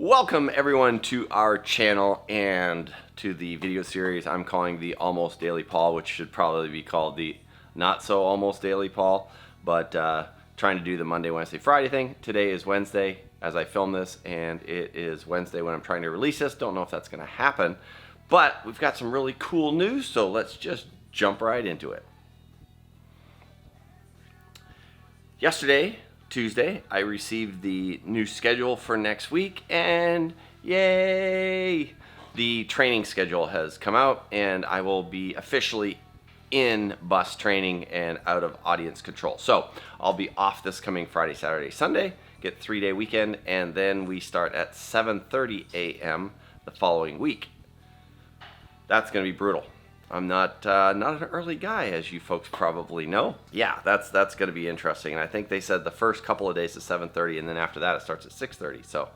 Welcome everyone to our channel and to the video series I'm calling the Almost Daily Paul, which should probably be called the Not So Almost Daily Paul, but trying to do the Monday, Wednesday, Friday thing. Today is Wednesday as I film this, and it is Wednesday when I'm trying to release this. Don't know if that's going to happen, but we've got some really cool news, so let's just jump right into it. Yesterday, Tuesday, I received the new schedule for next week, and yay! The training schedule has come out, and I will be officially in bus training and out of audience control. So I'll be off this coming Friday, Saturday, Sunday, get a 3-day weekend, and then we start at 7:30 a.m. the following week. That's going to be brutal. I'm not an early guy, as you folks probably know. Yeah, that's going to be interesting. And I think they said the first couple of days is 7:30, and then after that it starts at 6:30. So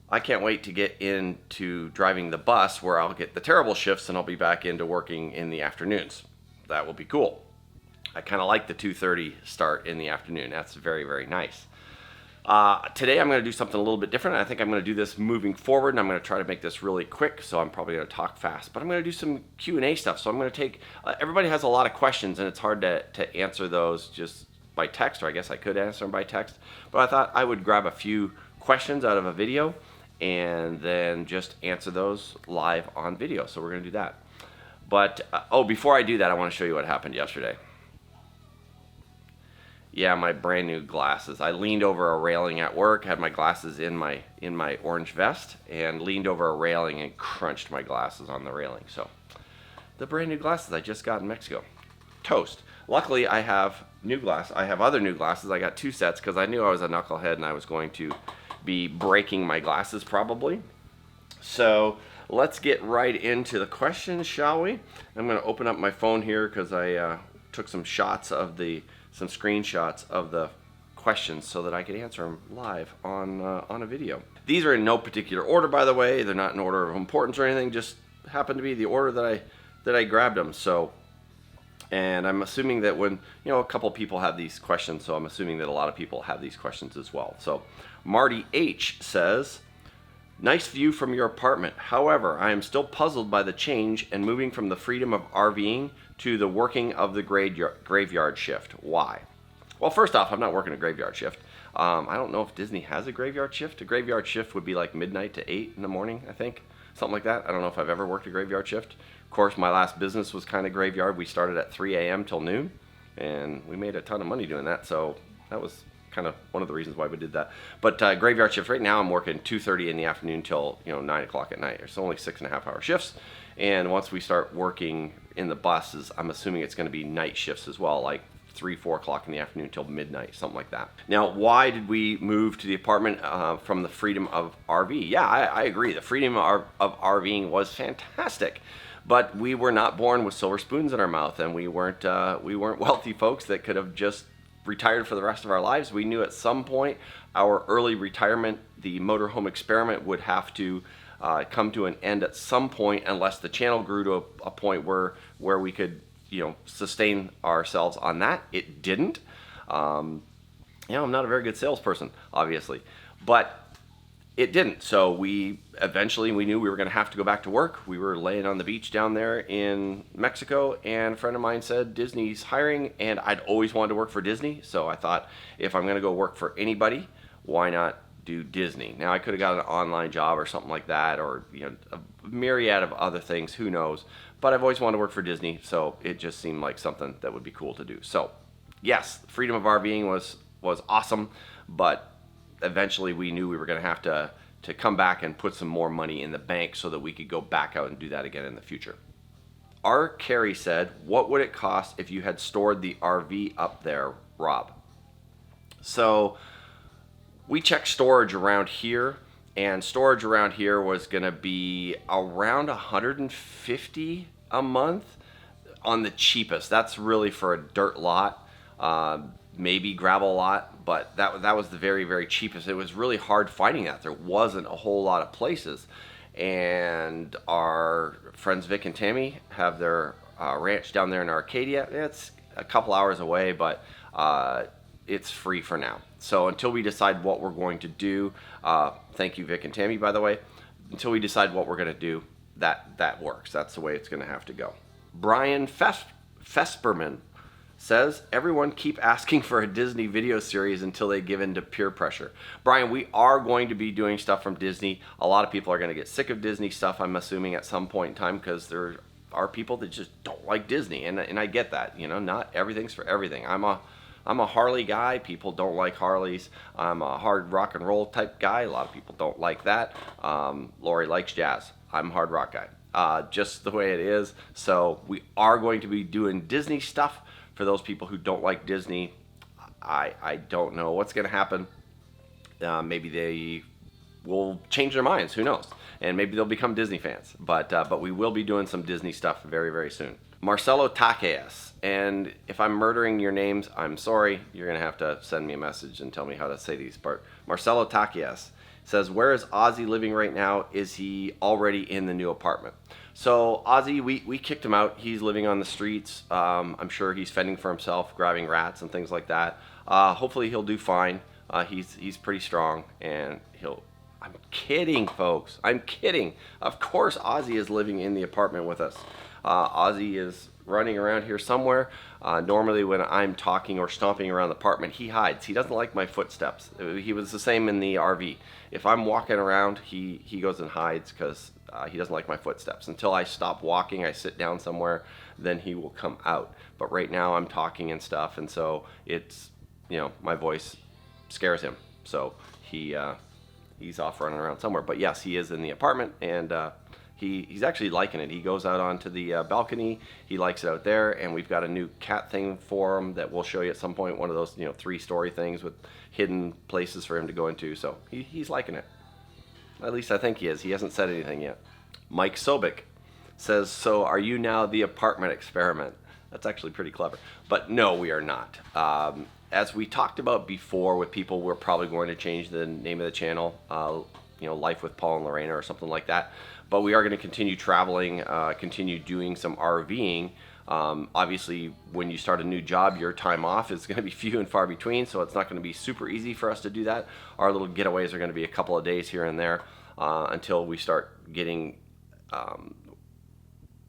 I can't wait to get into driving the bus, where I'll get the terrible shifts and I'll be back into working in the afternoons. That will be cool. I kind of like the 2:30 start in the afternoon. That's very, very nice. Today I'm going to do something a little bit different. I think I'm going to do this moving forward, and I'm going to try to make this really quick, so I'm probably going to talk fast. But I'm going to do some Q&A stuff. So I'm going to take, everybody has a lot of questions, and it's hard to answer those just by text, or I guess I could answer them by text. But I thought I would grab a few questions out of a video and then just answer those live on video. So we're going to do that. But, before I do that, I want to show you what happened yesterday. Yeah, my brand new glasses. I leaned over a railing at work, had my glasses in my orange vest, and leaned over a railing and crunched my glasses on the railing. So the brand new glasses I just got in Mexico. Toast. Luckily, I have new glasses. I have other new glasses. I got 2 sets because I knew I was a knucklehead and I was going to be breaking my glasses probably. So let's get right into the questions, shall we? I'm going to open up my phone here because I took some screenshots of the questions so that I could answer them live on a video. These are in no particular order, by the way. They're not in order of importance or anything. Just happen to be the order that I grabbed them. So, and I'm assuming that when a couple people have these questions, so I'm assuming that a lot of people have these questions as well. So, Marty H says, "Nice view from your apartment. However, I am still puzzled by the change and moving from the freedom of RVing to the working of the graveyard shift. Why?" Well, first off, I'm not working a graveyard shift. I don't know if Disney has a graveyard shift. A graveyard shift would be like midnight to 8 in the morning, I think. Something like that. I don't know if I've ever worked a graveyard shift. Of course, my last business was kind of graveyard. We started at 3 a.m. till noon, and we made a ton of money doing that. So that was kind of one of the reasons why we did that. But graveyard shift, right now I'm working 2:30 in the afternoon till 9 o'clock at night. It's only 6.5-hour shifts. And once we start working in the buses, I'm assuming it's going to be night shifts as well, like 3-4 o'clock in the afternoon till midnight, something like that. Now, why did we move to the apartment from the freedom of RV? Yeah, I agree. The freedom of RVing was fantastic, but we were not born with silver spoons in our mouth, and we weren't wealthy folks that could have just retired for the rest of our lives. We knew at some point our early retirement, the motorhome experiment, would have to come to an end at some point, unless the channel grew to a point where we could sustain ourselves on that. It didn't. I'm not a very good salesperson, obviously, but it didn't. So we knew we were going to have to go back to work. We were laying on the beach down there in Mexico, and a friend of mine said Disney's hiring, and I'd always wanted to work for Disney. So I thought, if I'm going to go work for anybody, why not do Disney? Now, I could have got an online job or something like that, or a myriad of other things, who knows, but I've always wanted to work for Disney, so it just seemed like something that would be cool to do. So yes, freedom of RVing was awesome, but eventually we knew we were going to have to come back and put some more money in the bank so that we could go back out and do that again in the future. R. Carey said, "What would it cost if you had stored the RV up there, Rob?" So we checked storage around here, and storage around here was going to be around $150 a month on the cheapest. That's really for a dirt lot, maybe gravel lot, but that was the very, very cheapest. It was really hard finding that. There wasn't a whole lot of places. And our friends Vic and Tammy have their ranch down there in Arcadia. It's a couple hours away, but it's free for now. So until we decide what we're going to do, thank you Vic and Tammy, by the way, until we decide what we're going to do, that works. That's the way it's going to have to go. Brian Fesperman says, everyone keep asking for a Disney video series until they give in to peer pressure. Brian, we are going to be doing stuff from Disney. A lot of people are going to get sick of Disney stuff, I'm assuming, at some point in time, because there are people that just don't like Disney, and I get that. You know, not everything's for everything. I'm a Harley guy. People don't like Harleys. I'm a hard rock and roll type guy. A lot of people don't like that. Lori likes jazz. I'm a hard rock guy. Just the way it is. So we are going to be doing Disney stuff. For those people who don't like Disney, I don't know what's going to happen. Maybe they will change their minds. Who knows? And maybe they'll become Disney fans. But we will be doing some Disney stuff very, very soon. Marcelo Takeas. And if I'm murdering your names, I'm sorry. You're going to have to send me a message and tell me how to say these parts. Marcelo Takeas says, where is Ozzy living right now? Is he already in the new apartment? So Ozzy, we kicked him out. He's living on the streets. I'm sure he's fending for himself, grabbing rats and things like that. Hopefully he'll do fine. He's pretty strong, and I'm kidding, folks. I'm kidding. Of course Ozzy is living in the apartment with us. Ozzy is running around here somewhere. Normally when I'm talking or stomping around the apartment, he hides. He doesn't like my footsteps. He was the same in the RV. If I'm walking around, he goes and hides because he doesn't like my footsteps. Until I stop walking, I sit down somewhere, then he will come out. But right now I'm talking and stuff, and so it's, my voice scares him. So he's off running around somewhere. But yes, he is in the apartment, and he's actually liking it. He goes out onto the balcony. He likes it out there, and we've got a new cat thing for him that we'll show you at some point. One of those 3-story things with hidden places for him to go into. So he's liking it. At least I think he is. He hasn't said anything yet. Mike Sobik says, so are you now the apartment experiment? That's actually pretty clever. But no, we are not. As we talked about before with people, we're probably going to change the name of the channel, Life with Paul and Lorena or something like that. But we are going to continue traveling, continue doing some RVing. Obviously, when you start a new job, your time off is going to be few and far between, so it's not going to be super easy for us to do that. Our little getaways are going to be a couple of days here and there until we start getting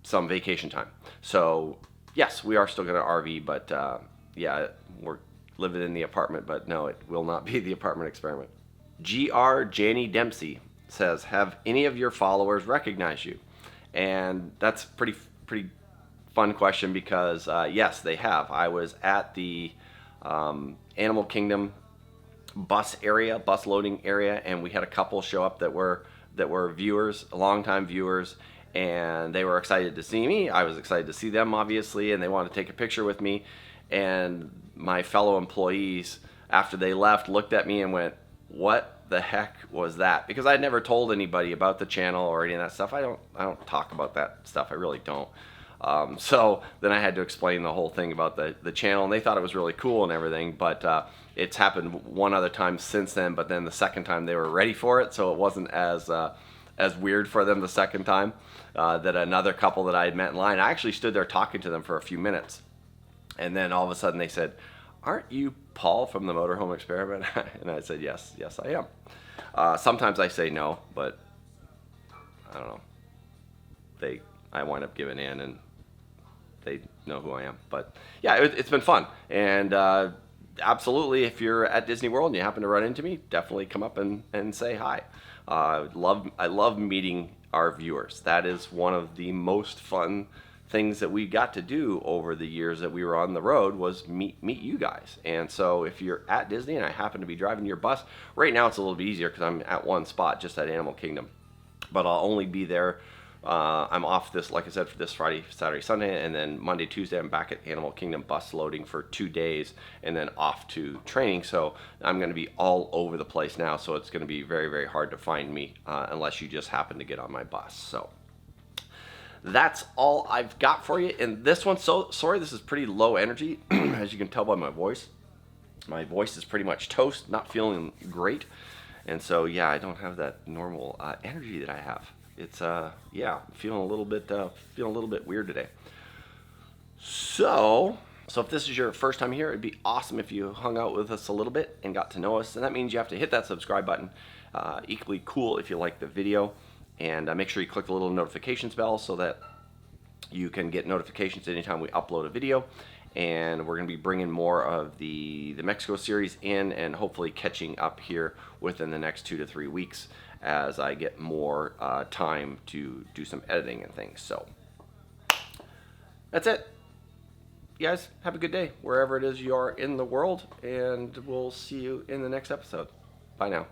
some vacation time. So, yes, we are still going to RV, but yeah, we're living in the apartment, but no, it will not be the apartment experiment. GR Janie Dempsey says, have any of your followers recognized you? And that's pretty fun question because yes, they have. I was at the Animal Kingdom bus loading area, and we had a couple show up that were viewers, longtime viewers, and they were excited to see me. I was excited to see them, obviously, and they wanted to take a picture with me. And my fellow employees, after they left, looked at me and went, what the heck was that? Because I'd never told anybody about the channel or any of that stuff. I don't talk about that stuff. I really don't. So then I had to explain the whole thing about the channel, and they thought it was really cool and everything, but it's happened one other time since then, but then the second time they were ready for it, so it wasn't as weird for them the second time. That another couple that I had met in line, I actually stood there talking to them for a few minutes, and then all of a sudden they said, aren't you Paul from the Motorhome Experiment? And I said, yes, I am. Sometimes I say no, but I don't know. I wind up giving in, and they know who I am. But yeah, it's been fun. And absolutely, if you're at Disney World and you happen to run into me, definitely come up and say hi. I love meeting our viewers. That is one of the most fun things that we got to do over the years that we were on the road, was meet you guys. And so if you're at Disney and I happen to be driving your bus, right now it's a little bit easier because I'm at one spot, just at Animal Kingdom. But I'll only be there. I'm off this, like I said, for this Friday, Saturday, Sunday, and then Monday, Tuesday, I'm back at Animal Kingdom bus loading for 2 days, and then off to training. So I'm going to be all over the place now, so it's going to be very, very hard to find me unless you just happen to get on my bus. So that's all I've got for you in this one. So sorry, this is pretty low energy, as you can tell by my voice. My voice is pretty much toast, not feeling great, and so yeah, I don't have that normal energy that I have. It's yeah, feeling a little bit weird today. So So if this is your first time here, it'd be awesome if you hung out with us a little bit and got to know us. And that means you have to hit that subscribe button. Equally cool if you like the video. And make sure you click the little notifications bell so that you can get notifications anytime we upload a video. And we're going to be bringing more of the Mexico series in and hopefully catching up here within the next 2 to 3 weeks as I get more time to do some editing and things. So that's it. You guys, have a good day wherever it is you are in the world, and we'll see you in the next episode. Bye now.